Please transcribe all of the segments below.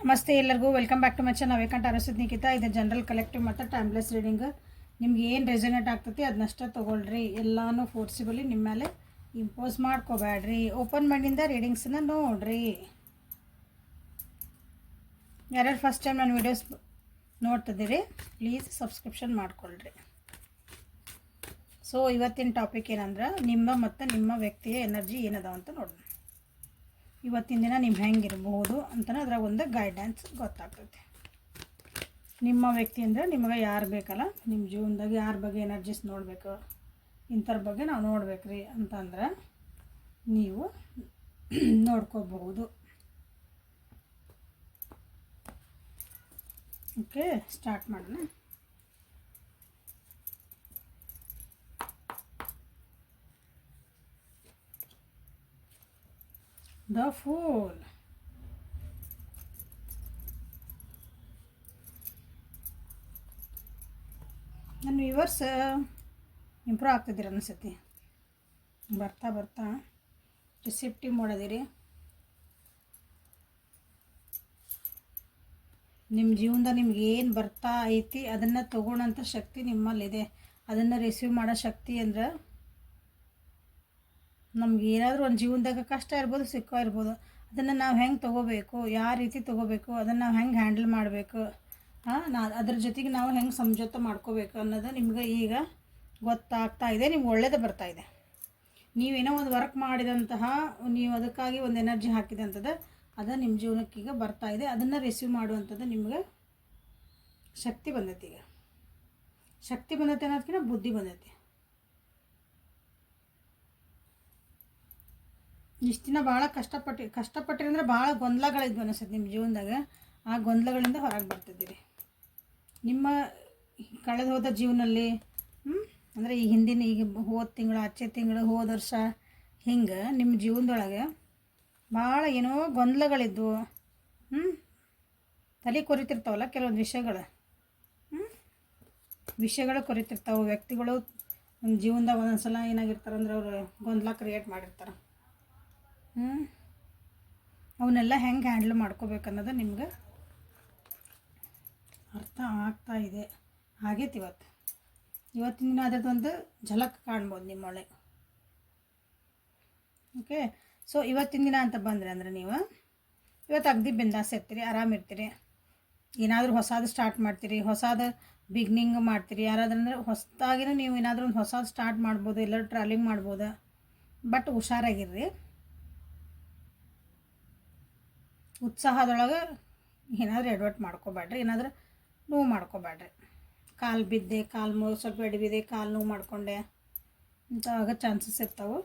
ನಮಸ್ತೆ ಎಲ್ಲರಿಗೂ welcome back to my channel ವೇಕಂಠ ಅರಸಿದ್ ನಿಖಿತಾ. ಇದು ಜನರಲ್ ಕಲೆಕ್ಟಿವ್ ಮತ್ತು ಟೈಮ್ಲೆಸ್ ರೀಡಿಂಗ್. ನಿಮ್ಗೆ ಏನು ರೆಸನೇಟ್ ಆಗ್ತೈತಿ ಅದನ್ನಷ್ಟೇ ತೊಗೊಳ್ರಿ. ಎಲ್ಲನೂ ಫೋರ್ಸಿಬಲಿ ನಿಮ್ಮ ಮೇಲೆ ಇಂಪೋಸ್ ಮಾಡ್ಕೋಬೇಡ್ರಿ. ಓಪನ್ ಮೈಂಡಿಂದ ರೀಡಿಂಗ್ಸನ್ನ ನೋಡ್ರಿ. ಯಾರ್ಯಾರು ಫಸ್ಟ್ ಟೈಮ್ ನನ್ನ ವೀಡಿಯೋಸ್ ನೋಡ್ತಿದ್ದೀರಿ ಪ್ಲೀಸ್ ಸಬ್ಸ್ಕ್ರಿಪ್ಷನ್ ಮಾಡ್ಕೊಳ್ರಿ. ಸೊ ಇವತ್ತಿನ ಟಾಪಿಕ್ ಏನಂದ್ರೆ ನಿಮ್ಮ ಮತ್ತು ನಿಮ್ಮ ವ್ಯಕ್ತಿಯ ಎನರ್ಜಿ ಏನದಾವ ಅಂತ ನೋಡೋಣ. ಇವತ್ತಿನ ದಿನ ನಿಮ್ಮ ಹೆಂಗಿರ್ಬೋದು ಅಂತಲೇ ಅದ್ರಾಗ ಒಂದು ಗೈಡೆನ್ಸ್ ಗೊತ್ತಾಗ್ತೈತಿ. ನಿಮ್ಮ ವ್ಯಕ್ತಿ ಅಂದರೆ ನಿಮಗೆ ಯಾರು ಬೇಕಲ್ಲ, ನಿಮ್ಮ ಜೀವನದಾಗ ಯಾರ ಬಗ್ಗೆ ಎನರ್ಜೀಸ್ ನೋಡಬೇಕು, ಇಂಥರ ಬಗ್ಗೆ ನಾವು ನೋಡ್ಬೇಕ್ರಿ ಅಂತಂದ್ರೆ ನೀವು ನೋಡ್ಕೋಬಹುದು. ಓಕೆ, ಸ್ಟಾರ್ಟ್ ಮಾಡೋಣ. The Fool. ನನ್ನ ವ್ಯೂವರ್ಸ್ ಇಂಪ್ರೂವ್ ಆಗ್ತಿದ್ದೀರ ಅನಿಸುತ್ತೆ. ಬರ್ತಾ ಬರ್ತಾ ರಿಸೆಪ್ಟಿವ್ ಮಾಡೋದಿರಿ. ನಿಮ್ಮ ಜೀವನದಾಗ ನಿಮ್ಗೆ ಏನು ಬರ್ತಾ ಐತಿ ಅದನ್ನು ತೊಗೊಳೋಂಥ ಶಕ್ತಿ ನಿಮ್ಮಲ್ಲಿದೆ. ಅದನ್ನು ರಿಸೀವ್ ಮಾಡೋ ಶಕ್ತಿ ಅಂದ್ರೆ ನಮ್ಗೆ ಏನಾದರೂ ಒಂದು ಜೀವನದಾಗ ಕಷ್ಟ ಇರ್ಬೋದು, ಸುಖ ಇರ್ಬೋದು, ಅದನ್ನು ನಾವು ಹೆಂಗೆ ತೊಗೋಬೇಕು, ಯಾವ ರೀತಿ ತೊಗೋಬೇಕು, ಅದನ್ನು ನಾವು ಹೆಂಗೆ ಹ್ಯಾಂಡಲ್ ಮಾಡಬೇಕು, ಅದ್ರ ಜೊತೆಗೆ ನಾವು ಹೆಂಗೆ ಸಮझೋತ ಮಾಡ್ಕೋಬೇಕು ಅನ್ನೋದು ನಿಮ್ಗೆ ಈಗ ಗೊತ್ತಾಗ್ತಾ ಇದೆ. ನಿಮ್ಗೆ ಒಳ್ಳೇದು ಬರ್ತಾಯಿದೆ. ನೀವೇನೋ ಒಂದು ವರ್ಕ್ ಮಾಡಿದಂತಹ, ನೀವು ಅದಕ್ಕಾಗಿ ಒಂದು ಎನರ್ಜಿ ಹಾಕಿದಂಥದ್ದು ಅದು ನಿಮ್ಮ ಜೀವನಕ್ಕೆ ಈಗ ಬರ್ತಾಯಿದೆ. ಅದನ್ನು ರಿಸೀವ್ ಮಾಡುವಂಥದ್ದು ನಿಮ್ಗೆ ಶಕ್ತಿ ಬಂದೈತಿ. ಈಗ ಶಕ್ತಿ ಬಂದೈತೆ ಅನ್ನೋದಕ್ಕಿಂತ ಬುದ್ಧಿ ಬಂದೈತಿ. ಇಷ್ಟು ದಿನ ಭಾಳ ಕಷ್ಟಪಟ್ಟಿರಿ ಅಂದರೆ ಭಾಳ ಗೊಂದಲಗಳಿದ್ವು ಅನಿಸುತ್ತೆ ನಿಮ್ಮ ಜೀವನದಾಗ. ಆ ಗೊಂದಲಗಳಿಂದ ಹೊರಗೆ ಬರ್ತಿದ್ದೀರಿ. ನಿಮ್ಮ ಕಳೆದು ಹೋದ ಜೀವನದಲ್ಲಿ ಅಂದರೆ ಈ ಹಿಂದಿನ, ಈಗ ಹೋದ ತಿಂಗಳು, ಆಚೆ ತಿಂಗಳು, ಹೋದ ವರ್ಷ, ಹಿಂಗೆ ನಿಮ್ಮ ಜೀವನದೊಳಗೆ ಭಾಳ ಏನೋ ಗೊಂದಲಗಳಿದ್ವು. ತಲೆ ಕೊರಿತಿರ್ತಾವಲ್ಲ ಕೆಲವೊಂದು ವಿಷಯಗಳು ಕೊರಿತಿರ್ತಾವೆ. ವ್ಯಕ್ತಿಗಳು ನಮ್ಮ ಜೀವನದಾಗ ಒಂದೊಂದು ಸಲ ಏನಾಗಿರ್ತಾರಂದ್ರೆ ಅವರು ಗೊಂದಲ ಕ್ರಿಯೇಟ್ ಮಾಡಿರ್ತಾರೆ. ಅವನ್ನೆಲ್ಲ ಹೆಂಗೆ ಹ್ಯಾಂಡ್ಲ್ ಮಾಡ್ಕೋಬೇಕು ಅನ್ನೋದು ನಿಮ್ಗೆ ಅರ್ಥ ಆಗ್ತಾ ಇದೆ. ಆಗೈತಿ ಇವತ್ತಿನ ದಿನ ಅದರದ್ದೊಂದು ಝಲಕ್ ಕಾಣ್ಬೋದು ನಿಮ್ಮೊಳಗೆ. ಓಕೆ, ಸೊ ಇವತ್ತಿನ ದಿನ ಅಂತ ಬಂದರೆ ಅಂದರೆ ನೀವು ಇವತ್ತು ಅಗದಿ ಬಿಂದಾಸ್ ಇರ್ತೀರಿ, ಆರಾಮಿರ್ತೀರಿ. ಏನಾದರೂ ಹೊಸದು ಸ್ಟಾರ್ಟ್ ಮಾಡ್ತೀರಿ, ಹೊಸದು ಬಿಗ್ನಿಂಗ್ ಮಾಡ್ತೀರಿ. ಯಾರಾದ್ರಂದ್ರೆ ಹೊಸದಾಗಿನೂ ನೀವು ಏನಾದರೂ ಒಂದು ಹೊಸದು ಸ್ಟಾರ್ಟ್ ಮಾಡ್ಬೋದು, ಎಲ್ಲರೂ ಟ್ರಾವೆಲಿಂಗ್ ಮಾಡ್ಬೋದು. ಬಟ್ ಹುಷಾರಾಗಿರ್ರಿ. ಉತ್ಸಾಹದೊಳಗೆ ಏನಾದರೂ ಎಡವಟ್ಟು ಮಾಡ್ಕೋಬೇಡ್ರಿ, ಏನಾದರೂ ನೋವು ಮಾಡ್ಕೋಬೇಡ್ರಿ. ಕಾಲು ಬಿದ್ದೆ, ಕಾಲು ಸ್ವಲ್ಪ ಎಡವಿದೆ, ಕಾಲು ನೋವು ಮಾಡಿಕೊಂಡೆ ಅಂತ ಆಗೋ ಚಾನ್ಸಸ್ ಇರ್ತಾವೆ.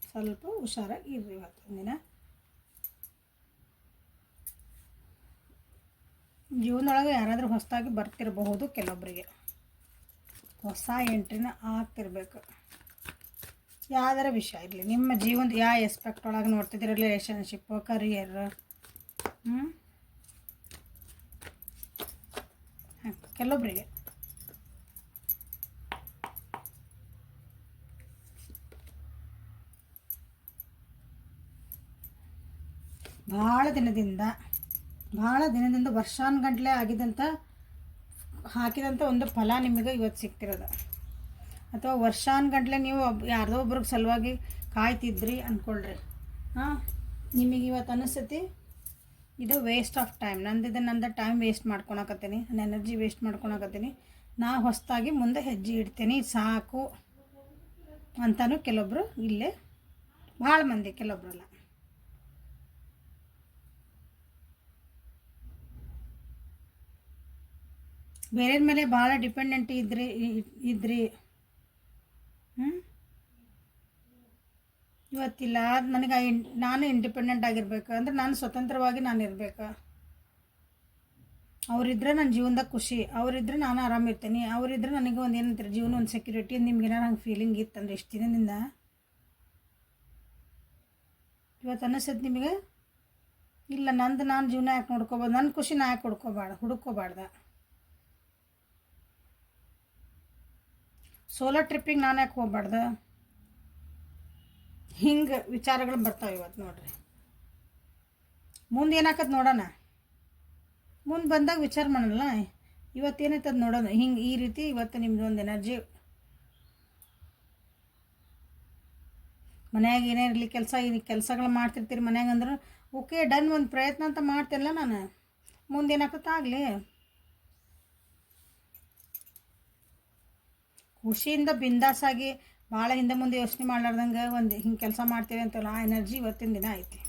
ಸ್ವಲ್ಪ ಹುಷಾರಾಗಿ ಇರ್ರಿ ಇವತ್ತಿನ ದಿನ. ಜೀವನದೊಳಗೆ ಯಾರಾದರೂ ಹೊಸದಾಗಿ ಬರ್ತಿರಬಹುದು. ಕೆಲವೊಬ್ಬರಿಗೆ ಹೊಸ ಎಂಟ್ರಿನ ಆಗ್ತಿರ್ಬೇಕು. ಯಾವ್ದಾರ ವಿಷಯ ಇರಲಿ, ನಿಮ್ಮ ಜೀವನದ ಯಾವ ಎಸ್ಪೆಕ್ಟ್ ಒಳಗೆ ನೋಡ್ತಿದ್ದೀರ, ರಿಲೇಷನ್ಶಿಪ್ಪು, ಕರಿಯರ್, ಕೆಲವೊಬ್ಬರಿಗೆ ಭಾಳ ದಿನದಿಂದ ವರ್ಷಾನುಗಂಟ್ಲೆ ಹಾಕಿದಂಥ ಒಂದು ಫಲ ನಿಮಗೆ ಇವತ್ತು ಸಿಗ್ತಿರೋದು. ಅಥವಾ ವರ್ಷಾನುಗಂಟ್ಲೆ ನೀವು ಯಾರ್ದೋ ಒಬ್ರಿಗೆ ಸಲುವಾಗಿ ಕಾಯ್ತಿದ್ರಿ ಅಂದ್ಕೊಳ್ರಿ. ನಿಮಗೆ ಇವತ್ತು ಅನಿಸ್ತೈತಿ ಇದು ವೇಸ್ಟ್ ಆಫ್ ಟೈಮ್, ನಂದು ಟೈಮ್ ವೇಸ್ಟ್ ಮಾಡ್ಕೊಳಕತ್ತೀನಿ, ನನ್ನ ಎನರ್ಜಿ ವೇಸ್ಟ್ ಮಾಡ್ಕೊಳಕತ್ತೀನಿ, ನಾ ಹೊಸದಾಗಿ ಮುಂದೆ ಹೆಜ್ಜೆ ಇಡ್ತೀನಿ ಸಾಕು ಅಂತಲೂ ಕೆಲವೊಬ್ಬರು ಇಲ್ಲೇ ಭಾಳ ಮಂದಿ, ಕೆಲವೊಬ್ಬರಲ್ಲ. ಬೇರೆ ಮೇಲೆ ಭಾಳ ಡಿಪೆಂಡೆಂಟ್ ಇದ್ರಿ ಇವತ್ತಿಲ್ಲ. ನನಗೆ ನಾನು ಇಂಡಿಪೆಂಡೆಂಟ್ ಆಗಿರ್ಬೇಕು ಅಂದರೆ ನಾನು ಸ್ವತಂತ್ರವಾಗಿ ನಾನು ಇರಬೇಕು. ಅವರಿದ್ದರೆ ನನ್ನ ಜೀವನದಾಗ ಖುಷಿ, ಅವರಿದ್ದರೆ ನಾನು ಆರಾಮಿರ್ತೀನಿ, ಅವರಿದ್ದರೆ ನನಗೆ ಒಂದು ಏನಂತಾರೆ ಜೀವನ ಒಂದು ಸೆಕ್ಯೂರಿಟಿ. ನಿಮ್ಗೆ ಏನಾರು ಹಂಗೆ ಫೀಲಿಂಗ್ ಇತ್ತಂದ್ರೆ ಇಷ್ಟು ದಿನದಿಂದ ಇವತ್ತು ಅನ್ನಿಸ್ತೈತೆ ನಿಮಗೆ, ಇಲ್ಲ ನಾನು ಜೀವನ ಯಾಕೆ ನೋಡ್ಕೋಬೋದು, ನನ್ನ ಖುಷಿ ನಾ ಯಾಕೆ ಹುಡುಕೋಬಾರ್ದ, ಸೋಲೋ ಟ್ರಿಪ್ಪಿಗೆ ನಾನು ಯಾಕೆ ಹೋಗ್ಬಾರ್ದು, ಹಿಂಗೆ ವಿಚಾರಗಳು ಬರ್ತಾವೆ ಇವತ್ತು. ನೋಡ್ರಿ ಮುಂದೆ ಏನಾಕತ್ ನೋಡೋಣ. ಮುಂದೆ ಬಂದಾಗ ವಿಚಾರ ಮಾಡಲ್ಲ. ಇವತ್ತೇನೈತದ ನೋಡೋಣ. ಹಿಂಗೆ ಈ ರೀತಿ ಇವತ್ತು ನಿಮ್ಮದು ಒಂದು ಎನರ್ಜಿ. ಮನ್ಯಾಗ ಏನೇ ಇರಲಿ ಕೆಲಸಗಳು ಮಾಡ್ತಿರ್ತೀರಿ ಮನ್ಯಾಗ ಅಂದ್ರೆ ಓಕೆ ಡನ್, ಒಂದು ಪ್ರಯತ್ನ ಅಂತ ಮಾಡ್ತಿಲ್ಲ ನಾನು, ಮುಂದೇನಾಗ್ತದೆ ಆಗಲಿ. ಖುಷಿಯಿಂದ ಬಿಂದಾಸಾಗಿ ಭಾಳ ಹಿಂದೆ ಮುಂದೆ ಯೋಚನೆ ಮಾಡ್ಲಾರ್ದಂಗೆ ಒಂದು ಹಿಂಗೆ ಕೆಲಸ ಮಾಡ್ತೀವಿ ಅಂತಲ್ಲ, ಆ ಎನರ್ಜಿ ಇವತ್ತಿನ ದಿನ ಐತಿ.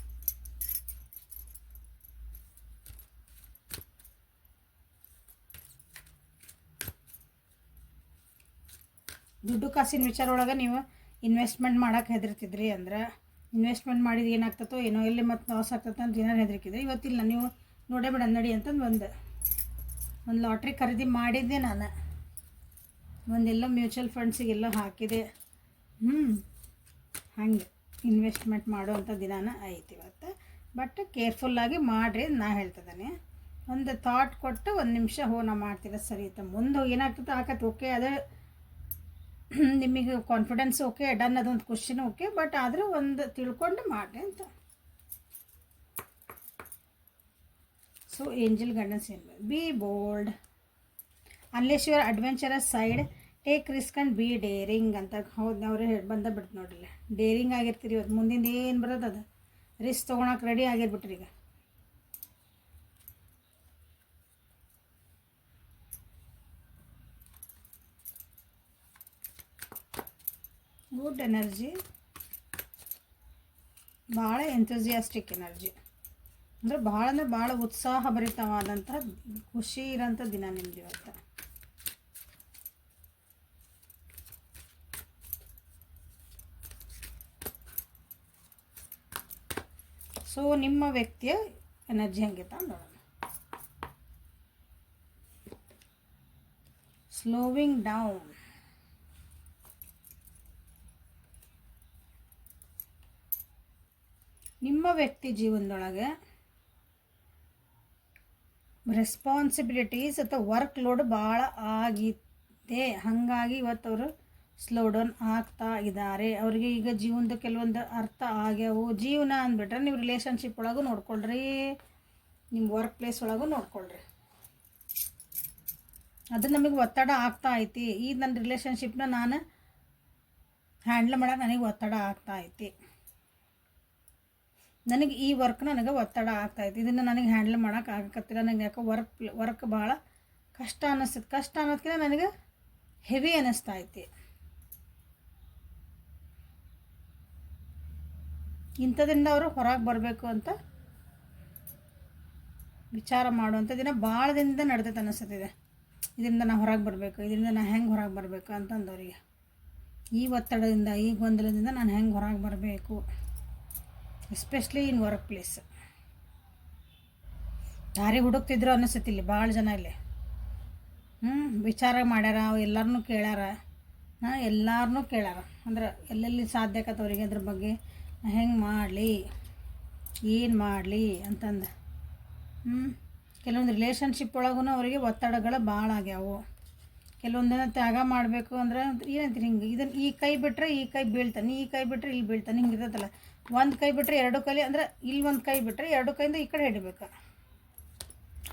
ದುಡ್ಡು ಕಾಸಿನ ವಿಚಾರ ಒಳಗೆ ನೀವು ಇನ್ವೆಸ್ಟ್ಮೆಂಟ್ ಮಾಡೋಕೆ ಹೆದರ್ತಿದ್ರಿ ಅಂದ್ರೆ, ಇನ್ವೆಸ್ಟ್ಮೆಂಟ್ ಮಾಡಿದ ಏನಾಗ್ತತೋ ಏನೋ, ಎಲ್ಲಿ ಮತ್ತು ಲಾಸ್ ಆಗ್ತದೆ ಅಂತ ಏನಾರು ಹೆದರಿಕಿದ್ರಿ, ಇವತ್ತಿಲ್ಲ ನೀವು ನೋಡೇ ಬಿಡ ನಡಿ ಅಂತಂದು ಒಂದು ಲಾಟ್ರಿ ಖರೀದಿ ಮಾಡಿದ್ದೆ ನಾನು. ಒಂದೆಲ್ಲೋ ಮ್ಯೂಚುವಲ್ ಫಂಡ್ಸಿಗೆಲ್ಲ ಹಾಕಿದೆ. ಹಂಗೆ ಇನ್ವೆಸ್ಟ್ಮೆಂಟ್ ಮಾಡುವಂಥ ದಿನಾನ ಐತಿ ಇವತ್ತು. ಬಟ್ ಕೇರ್ಫುಲ್ಲಾಗಿ ಮಾಡಿರಿ ನಾ ಹೇಳ್ತಿದ್ದಾನೆ. ಒಂದು ಥಾಟ್ ಕೊಟ್ಟು ಒಂದು ನಿಮಿಷ ನಾ ಮಾಡ್ತೀರ ಸರಿ ಇತ್ತು, ಮುಂದೆ ಏನಾಗ್ತದೆ ಆಕತ್ತೆ. ಓಕೆ ಅದು ನಿಮಗೆ ಕಾನ್ಫಿಡೆನ್ಸ್ ಓಕೆ ಡನ್, ಅದೊಂದು ಕ್ವಶನ್ ಓಕೆ, ಬಟ್ ಆದರೂ ಒಂದು ತಿಳ್ಕೊಂಡು ಮಾಡಿರಿ ಅಂತ. ಸೊ ಏಂಜಲ್ ಗೈಡೆನ್ಸ್ ಏನು, B bold unless your adventurous side, take risk and B daring ಅಂತ. ಹೌದು, ಅವರೇ ಬಿಡ್ತು ನೋಡ್ರಿ. ಡೇರಿಂಗ್ ಆಗಿರ್ತೀರಿ ಇವತ್ತು, ಮುಂದಿಂದ ಏನು ಬರೋದು ಅದು ರಿಸ್ಕ್ ತೊಗೊಳಕ್ಕೆ ರೆಡಿ ಆಗಿರ್ಬಿಟ್ರಿ ಈಗ. ಗುಡ್ ಎನರ್ಜಿ, ಭಾಳ ಎಂಥೂಸಿಯಾಸ್ಟಿಕ್ ಎನರ್ಜಿ, ಅಂದರೆ ಭಾಳ ಉತ್ಸಾಹಭರಿತವಾದಂಥ ಖುಷಿ ಇರೋಂಥ ದಿನ ನಿಮ್ದು ಇವತ್ತು. ಸೊ ನಿಮ್ಮ ವ್ಯಕ್ತಿಯ ಎನರ್ಜಿ ಹೆಂಗಿತ್ತ ನೋಡೋಣ. ಸ್ಲೋವಿಂಗ್ ಡೌನ್, ನಿಮ್ಮ ವ್ಯಕ್ತಿ ಜೀವನದೊಳಗೆ ರೆಸ್ಪಾನ್ಸಿಬಿಲಿಟೀಸ್ ಅಥವಾ ವರ್ಕ್ ಲೋಡ್ ಭಾಳ ಆಗಿದೆ. ಹಾಗಾಗಿ ಇವತ್ತು ಅವರು ಸ್ಲೋ ಡೌನ್ ಆಗ್ತಾ ಇದ್ದಾರೆ. ಅವ್ರಿಗೆ ಈಗ ಜೀವನದ ಕೆಲವೊಂದು ಅರ್ಥ ಆಗ್ಯಾವು. ಜೀವನ ಅಂದ್ಬಿಟ್ರೆ ನೀವು ರಿಲೇಷನ್ಶಿಪ್ ಒಳಗೂ ನೋಡ್ಕೊಳ್ರಿ, ನಿಮ್ಮ ವರ್ಕ್ ಪ್ಲೇಸ್ ಒಳಗೂ ನೋಡ್ಕೊಳ್ರಿ. ಅದು ನಮಗೆ ಒತ್ತಡ ಆಗ್ತಾ ಐತಿ. ಈ ನನ್ನ ರಿಲೇಷನ್ಶಿಪ್ನ ನಾನು ಹ್ಯಾಂಡ್ಲ್ ಮಾಡೋಕೆ ನನಗೆ ಒತ್ತಡ ಆಗ್ತಾ ಐತಿ. ನನಗೆ ಈ ವರ್ಕ್ ನನಗೆ ಒತ್ತಡ ಆಗ್ತಾಯಿತ್ತು, ಇದನ್ನು ನನಗೆ ಹ್ಯಾಂಡಲ್ ಮಾಡೋಕೆ ಆಗಕತ್ತಿಲ್ಲ. ನನಗೆ ಯಾಕೆ ವರ್ಕ್ ಭಾಳ ಕಷ್ಟ ಅನ್ನಿಸ್ತೈತಿ. ಕಷ್ಟ ಅನ್ನೋದಕ್ಕಿಂತ ನನಗೆ ಹೆವಿ ಅನ್ನಿಸ್ತಾ ಐತಿ. ಇಂಥದ್ರಿಂದ ಅವರು ಹೊರಗೆ ಬರಬೇಕು ಅಂತ ವಿಚಾರ ಮಾಡುವಂಥ ದಿನ ಭಾಳ ದಿನದಿಂದ ನಡೆದೈತೆ ಅನ್ನಿಸ್ತೈತಿದೆ. ಇದರಿಂದ ನಾನು ಹೊರಗೆ ಬರಬೇಕು, ಇದರಿಂದ ನಾನು ಹೆಂಗೆ ಹೊರಗೆ ಬರಬೇಕು ಅಂತಂದವರಿಗೆ, ಈ ಒತ್ತಡದಿಂದ ಈ ಗೊಂದಲದಿಂದ ನಾನು ಹೆಂಗೆ ಹೊರಗೆ ಬರಬೇಕು, ಎಸ್ಪೆಷಲಿ ಇನ್ ವರ್ಕ್ ಪ್ಲೇಸ್. ದಾರಿ ಹುಡುಕ್ತಿದ್ರು ಅನ್ನಿಸ್ತೈತಿ ಇಲ್ಲಿ ಭಾಳ ಜನ ಇಲ್ಲಿ. ವಿಚಾರ ಮಾಡ್ಯಾರ, ಎಲ್ಲರನ್ನೂ ಕೇಳ್ಯಾರ, ಎಲ್ಲರನ್ನೂ ಕೇಳ್ಯಾರ. ಅಂದ್ರೆ ಎಲ್ಲೆಲ್ಲಿ ಸಾಧ್ಯ ಆಕತ್ತವ್ರಿಗೆ ಅದ್ರ ಬಗ್ಗೆ ಹೆಂಗೆ ಮಾಡಲಿ, ಏನು ಮಾಡಲಿ ಅಂತಂದು. ಕೆಲವೊಂದು ರಿಲೇಷನ್ಶಿಪ್ ಒಳಗೂ ಅವರಿಗೆ ಒತ್ತಡಗಳು ಭಾಳ ಆಗ್ಯಾವು. ಕೆಲವೊಂದಿನ ತ್ಯಾಗ ಮಾಡಬೇಕು ಅಂದ್ರೆ ಏನಂತೀರಿ, ಹಿಂಗೆ ಇದನ್ನು ಈ ಕೈ ಬಿಟ್ಟರೆ ಈ ಕೈ ಬೀಳ್ತಾನೆ, ಈ ಕೈ ಬಿಟ್ಟರೆ ಇಲ್ಲಿ ಬೀಳ್ತಾನೆ, ಹಿಂಗೆ ಇರ್ತೈತಲ್ಲ. ಒಂದು ಕೈ ಬಿಟ್ಟರೆ ಎರಡು ಕೈ, ಅಂದ್ರೆ ಇಲ್ಲಿ ಒಂದು ಕೈ ಬಿಟ್ಟರೆ ಎರಡು ಕೈಯಿಂದ ಈ ಕಡೆ ಹಿಡಿಬೇಕು.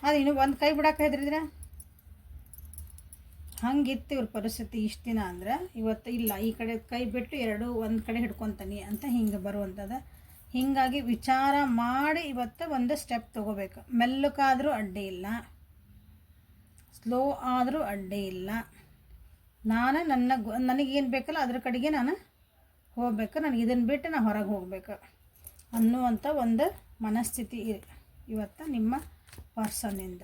ಅದು ಇನ್ನು ಒಂದು ಕೈ ಬಿಡಕ್ಕೆ ಹೆದರಿದ್ರೆ ಹಂಗಿತ್ತು ಇವ್ರ ಪರಿಸ್ಥಿತಿ ಇಷ್ಟು ದಿನ. ಅಂದ್ರೆ ಇವತ್ತು ಇಲ್ಲ, ಈ ಕಡೆ ಕೈ ಬಿಟ್ಟು ಒಂದು ಕಡೆ ಹಿಡ್ಕೊತಾನೆ ಅಂತ ಹಿಂಗೆ ಬರುವಂಥದ್ದು. ಹೀಗಾಗಿ ವಿಚಾರ ಮಾಡಿ ಇವತ್ತು ಒಂದು ಸ್ಟೆಪ್ ತೊಗೋಬೇಕು. ಮೆಲ್ಲಕ್ಕಾದರೂ ಅಡ್ಡಿ ಇಲ್ಲ, ಸ್ಲೋ ಆದರೂ ಅಡ್ಡಿ ಇಲ್ಲ. ನಾನು ನನಗೇನು ಬೇಕಲ್ಲ ಅದ್ರ ಕಡೆಗೆ ನಾನು ಹೋಗ್ಬೇಕು, ನನಗೆ ಇದನ್ನು ಬಿಟ್ಟು ನಾನು ಹೊರಗೆ ಹೋಗ್ಬೇಕು ಅನ್ನುವಂಥ ಒಂದು ಮನಸ್ಥಿತಿ ಇವತ್ತು ನಿಮ್ಮ ಪರ್ಸನ್ನಿಂದ.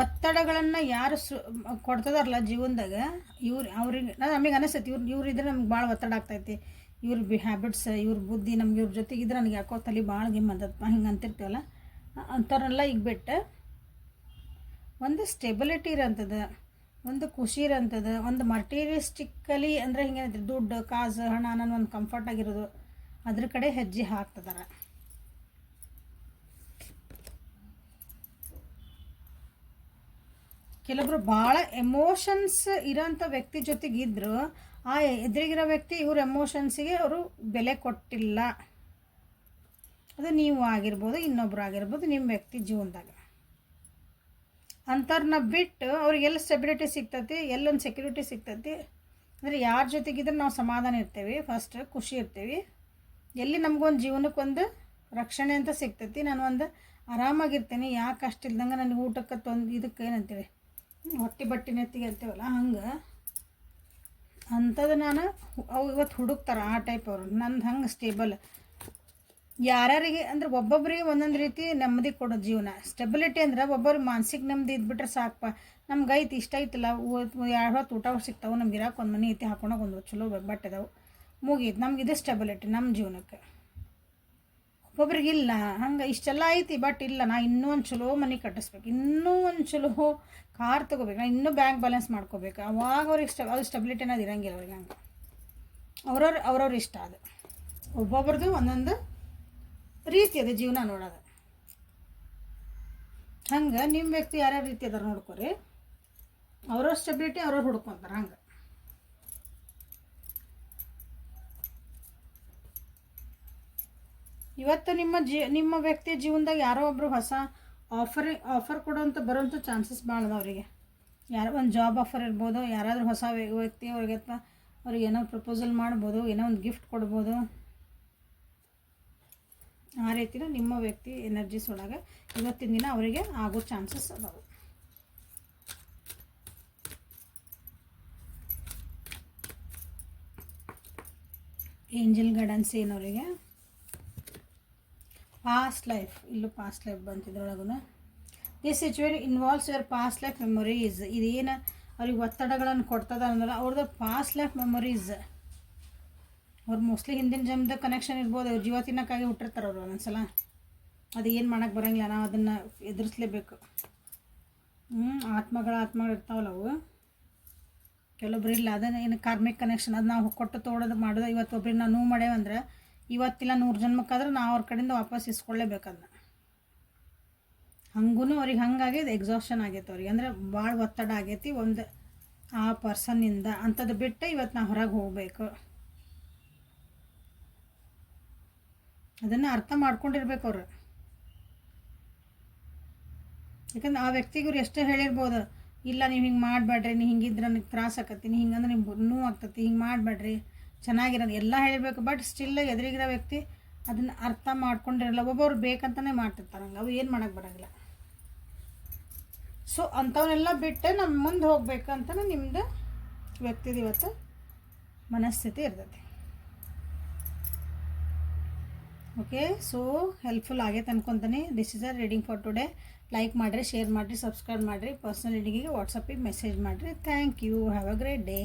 ಒತ್ತಡಗಳನ್ನು ಯಾರು ಕೊಡ್ತದಾರಲ್ಲ ಜೀವನದಾಗ, ಅವ್ರಿಗೆ ನಮಗೆ ಅನಿಸ್ತೈತಿ ಇವ್ರು ಇದ್ರೆ ನಮ್ಗೆ ಭಾಳ ಒತ್ತಡ ಆಗ್ತೈತಿ, ಇವ್ರ ಹ್ಯಾಬಿಟ್ಸ್, ಇವ್ರ ಬುದ್ಧಿ ನಮ್ಗೆ ಇವ್ರ ಜೊತೆಗೆ ಇದ್ರೆ ನನಗೆ ಯಾಕೋ ತಲೆ ಭಾಳ ಗಿಮ್ ಅಂತಪ್ಪ ಹಿಂಗೆ ಅಂತಿರ್ತೀವಲ್ಲ, ಅಂಥವ್ರನ್ನೆಲ್ಲ ಈಗ ಬಿಟ್ಟು ಒಂದು ಸ್ಟೆಬಿಲಿಟಿ ಇರೋಂಥದ್ದು, ಒಂದು ಖುಷಿ ಇರೋಂಥದ್ದು, ಒಂದು ಮಟೀರಿಯಲಿಸ್ಟಿಕಲಿ ಅಂದರೆ ಹಿಂಗೆ ದುಡ್ಡು ಕಾಸು ಹಣ ಅನ್ನೋ ಒಂದು ಕಂಫರ್ಟ್ ಆಗಿರೋದು, ಅದ್ರ ಕಡೆ ಹೆಜ್ಜೆ ಹಾಕ್ತಿದ್ದಾರೆ. ಕೆಲವೊಬ್ರು ಭಾಳ ಎಮೋಷನ್ಸ್ ಇರೋಂಥ ವ್ಯಕ್ತಿ ಜೊತೆಗಿದ್ರು ಆ ಎದುರಿಗಿರೋ ವ್ಯಕ್ತಿ ಇವ್ರ ಎಮೋಷನ್ಸಿಗೆ ಅವರು ಬೆಲೆ ಕೊಟ್ಟಿಲ್ಲ. ಅದು ನೀವು ಆಗಿರ್ಬೋದು, ಇನ್ನೊಬ್ರು ಆಗಿರ್ಬೋದು, ನಿಮ್ಮ ವ್ಯಕ್ತಿ ಜೀವನದಾಗ. ಅಂಥವ್ರನ್ನ ಬಿಟ್ಟು ಅವ್ರಿಗೆಲ್ಲ ಸ್ಟೆಬಿಲಿಟಿ ಸಿಗ್ತೈತಿ, ಎಲ್ಲೊಂದು ಸೆಕ್ಯೂರಿಟಿ ಸಿಗ್ತೈತಿ ಅಂದರೆ ಯಾರ ಜೊತೆಗಿದ್ರೆ ನಾವು ಸಮಾಧಾನ ಇರ್ತೀವಿ, ಫಸ್ಟ್ ಖುಷಿ ಇರ್ತೀವಿ, ಎಲ್ಲಿ ನಮಗೊಂದು ಜೀವನಕ್ಕೊಂದು ರಕ್ಷಣೆ ಅಂತ ಸಿಗ್ತೈತಿ. ನಾನು ಒಂದು ಆರಾಮಾಗಿರ್ತೀನಿ, ಯಾಕೆ ಅಷ್ಟಿಲ್ದಂಗೆ ನನಗೆ ಊಟಕ್ಕೆ ಇದಕ್ಕೆ ಏನಂತೀವಿ ಹೊಟ್ಟೆ ಬಟ್ಟೆ ನೆತ್ತಿಗೆ ಇರ್ತೀವಲ್ಲ ಹಂಗೆ ಅಂಥದ್ದು ನಾನು ಅವು ಇವತ್ತು ಹುಡುಕ್ತಾರೆ ಆ ಟೈಪ್ ಅವರು. ನಂದು ಹಂಗೆ ಸ್ಟೇಬಲ್. ಯಾರ್ಯಾರಿಗೆ ಅಂದ್ರೆ ಒಬ್ಬೊಬ್ಬರಿಗೆ ಒಂದೊಂದು ರೀತಿ ನೆಮ್ಮದಿ ಕೊಡೋ ಜೀವನ. ಸ್ಟೆಬಿಲಿಟಿ ಅಂದ್ರೆ ಒಬ್ಬೊಬ್ರಿಗೆ ಮಾನಸಿಕ ನೆಮ್ಮದಿ ಇದ್ಬಿಟ್ರೆ ಸಾಕಪ್ಪ, ನಮ್ಗೆ ಐತಿ ಇಷ್ಟ ಐತಿಲ್ಲ, 2 ಹೊತ್ತು ಊಟ ಸಿಗ್ತಾವೆ, ನಮ್ಗೆ ಇರೋಕೆ ಒಂದು ಮನೆ ಐತಿ, ಹಾಕೊಂಡೋಗಿ ಒಂದು ಚಲೋ ಬಟ್ಟೆ ಅದಾವೆ, ಮುಗೀತು, ನಮ್ಗೆ ಇದು ಸ್ಟೆಬಿಲಿಟಿ ನಮ್ಮ ಜೀವನಕ್ಕೆ. ಒಬ್ಬೊಬ್ರಿಗಿಲ್ಲ ಹಂಗೆ ಇಷ್ಟೆಲ್ಲ ಐತಿ ಬಟ್ ಇಲ್ಲ, ನಾ ಇನ್ನೂ ಒಂದು ಚಲೋ ಮನೆ ಕಟ್ಟಿಸ್ಬೇಕು, ಇನ್ನೂ ಒಂದು ಚಲೋ ಕಾರ್ ತೊಗೋಬೇಕು, ನಾ ಇನ್ನೂ ಬ್ಯಾಂಕ್ ಬ್ಯಾಲೆನ್ಸ್ ಮಾಡ್ಕೋಬೇಕು. ಅವಾಗ ಅವ್ರಿಗೆ ಅದು ಸ್ಟೆಬಿಲಿಟಿ ಅನ್ನೋದು ಇರೋಂಗಿಲ್ಲ ಅವ್ರಿಗೆ. ಹಂಗೆ ಅವ್ರವ್ರ ಇಷ್ಟ. ಅದು ಒಬ್ಬೊಬ್ರದ್ದು ಒಂದೊಂದು ರೀತಿ ಅದು ಜೀವನ ನೋಡೋದು. ಹಂಗೆ ನಿಮ್ಮ ವ್ಯಕ್ತಿ ಯಾರ್ಯಾವ ರೀತಿ ಅದಾರ ನೋಡ್ಕೊರಿ, ಅವ್ರವ್ರ ಸ್ಟೆಬಿಲಿಟಿ ಅವ್ರವ್ರು ಹುಡ್ಕೊತಾರೆ. ಹಂಗೆ ಇವತ್ತು ನಿಮ್ಮ ವ್ಯಕ್ತಿಯ ಜೀವನದಾಗ ಯಾರೋ ಒಬ್ಬರು ಹೊಸ ಆಫರ್ ಕೊಡೋಂಥ ಬರೋಂಥ ಚಾನ್ಸಸ್ ಭಾಳ ಅದ ಅವರಿಗೆ. ಯಾರೋ ಒಂದು ಜಾಬ್ ಆಫರ್ ಇರ್ಬೋದು, ಯಾರಾದರೂ ಹೊಸ ವ್ಯಕ್ತಿ ಅವ್ರಿಗೆ ಅಥವಾ ಅವ್ರಿಗೆ ಏನೋ ಪ್ರಪೋಸಲ್ ಮಾಡ್ಬೋದು, ಏನೋ ಒಂದು ಗಿಫ್ಟ್ ಕೊಡ್ಬೋದು. ಆ ರೀತಿನ ನಿಮ್ಮ ವ್ಯಕ್ತಿ ಎನರ್ಜೀಸ್ ಒಳಗೆ ಇವತ್ತಿನ ದಿನ ಅವರಿಗೆ ಆಗೋ ಚಾನ್ಸಸ್ ಅದಾವೆ. ಏಂಜಲ್ ಗೈಡೆನ್ಸ್ ಏನವರಿಗೆ ಪಾಸ್ಟ್ ಲೈಫ್, ಇಲ್ಲೂ ಪಾಸ್ಟ್ ಲೈಫ್ ಬಂತಿದ್ರೊಳಗೂ this situation involves your past life memories. ಇದೇನು ಅವ್ರಿಗೆ ಒತ್ತಡಗಳನ್ನು ಕೊಡ್ತದ ಅಂದ್ರೆ ಅವ್ರದ್ದು ಪಾಸ್ಟ್ ಲೈಫ್ ಮೆಮೊರೀಸ್. ಅವ್ರು ಮೋಸ್ಟ್ಲಿ ಹಿಂದಿನ ಜನ್ಮದ ಕನೆಕ್ಷನ್ ಇರ್ಬೋದು, ಅವ್ರು ಜೀವ ತಿನ್ನೋಕ್ಕಾಗಿ ಹುಟ್ಟಿರ್ತಾರೆ ಅವರು ಒಂದೊಂದ್ಸಲ. ಅದು ಏನು ಮಾಡೋಕ್ಕೆ ಬರೋಂಗಿಲ್ಲ, ನಾವು ಅದನ್ನು ಎದುರಿಸ್ಲೇಬೇಕು. ಆತ್ಮಗಳು ಇರ್ತಾವಲ್ಲ ಅವು, ಕೆಲವೊಬ್ರು ಇಲ್ಲ. ಅದನ್ನು ಏನು ಕಾರ್ಮಿಕ್ ಕನೆಕ್ಷನ್, ಅದು ನಾವು ಕೊಟ್ಟು ತೊಗೊಳೋದು ಮಾಡೋದು. ಇವತ್ತು ಒಬ್ರಿಗೆ ನಾವು ನೋವು ಮಾಡೇವಂದ್ರೆ ಇವತ್ತಿಲ್ಲ 100 ಜನ್ಮಕ್ಕಾದ್ರೆ ನಾವು ಅವ್ರ ಕಡೆಯಿಂದ ವಾಪಸ್ ಇಸ್ಕೊಳ್ಳೇಬೇಕು ಅದನ್ನ. ಹಂಗೂ ಅವ್ರಿಗೆ ಹಂಗಾಗಿ ಇದು ಎಕ್ಸಾಷನ್ ಆಗೈತೆ ಅವ್ರಿಗೆ, ಅಂದರೆ ಭಾಳ ಒತ್ತಡ ಆಗೈತಿ ಒಂದು ಆ ಪರ್ಸನ್ನಿಂದ. ಅಂಥದ್ದು ಬಿಟ್ಟು ಇವತ್ತು ನಾವು ಹೊರಗೆ ಹೋಗಬೇಕು. ಅದನ್ನು ಅರ್ಥ ಮಾಡ್ಕೊಂಡಿರ್ಬೇಕು ಅವರು. ಯಾಕಂದ್ರೆ ಆ ವ್ಯಕ್ತಿಗೆ ಇವ್ರು ಎಷ್ಟೇ ಹೇಳಿರ್ಬೋದು, ಇಲ್ಲ ನೀವು ಹಿಂಗೆ ಮಾಡಬೇಡ್ರಿ, ನೀವು ಹಿಂಗಿದ್ರೆ ನನಗೆ ತ್ರಾಸ ಆಕತ್ತಿ, ನೀವು ಹಿಂಗಂದ್ರೆ ನಿಮ್ಗೆ ನೋವು ಆಗ್ತತಿ, ಹಿಂಗೆ ಮಾಡಬೇಡ್ರಿ, ಚೆನ್ನಾಗಿರೋದು ಎಲ್ಲ ಹೇಳಿರ್ಬೇಕು. ಬಟ್ ಸ್ಟಿಲ್ ಎದುರಿಗಿರೋ ವ್ಯಕ್ತಿ ಅದನ್ನು ಅರ್ಥ ಮಾಡ್ಕೊಂಡಿರಲ್ಲ. ಒಬ್ಬೊಬ್ರು ಬೇಕಂತಲೇ ಮಾಡ್ತಿರ್ತಾರೆ, ಹಂಗೆ ಅವು ಏನು ಮಾಡೋಕ್ಕೆ ಬರೋಂಗಿಲ್ಲ. ಸೊ ಅಂಥವನ್ನೆಲ್ಲ ಬಿಟ್ಟು ನಮ್ಮ ಮುಂದೆ ಹೋಗ್ಬೇಕಂತಲೇ ನಿಮ್ಮದು ವ್ಯಕ್ತಿದು ಇವತ್ತು ಮನಸ್ಥಿತಿ ಇರ್ತೈತಿ. ಓಕೆ, ಸೊ ಹೆಲ್ಪ್ಫುಲ್ ಆಗೈತೆ ಅನ್ಕೊತಾನೆ. This is a reading for today. Like ಮಾಡಿರಿ, ಶೇರ್ ಮಾಡಿರಿ, ಸಬ್ಸ್ಕ್ರೈಬ್ ಮಾಡಿರಿ. ಪರ್ಸ್ನಲ್ ರೀಡಿಂಗಿಗೆ ವಾಟ್ಸಪ್ಪಿಗೆ ಮೆಸೇಜ್ ಮಾಡಿರಿ. Thank you. Have a great day.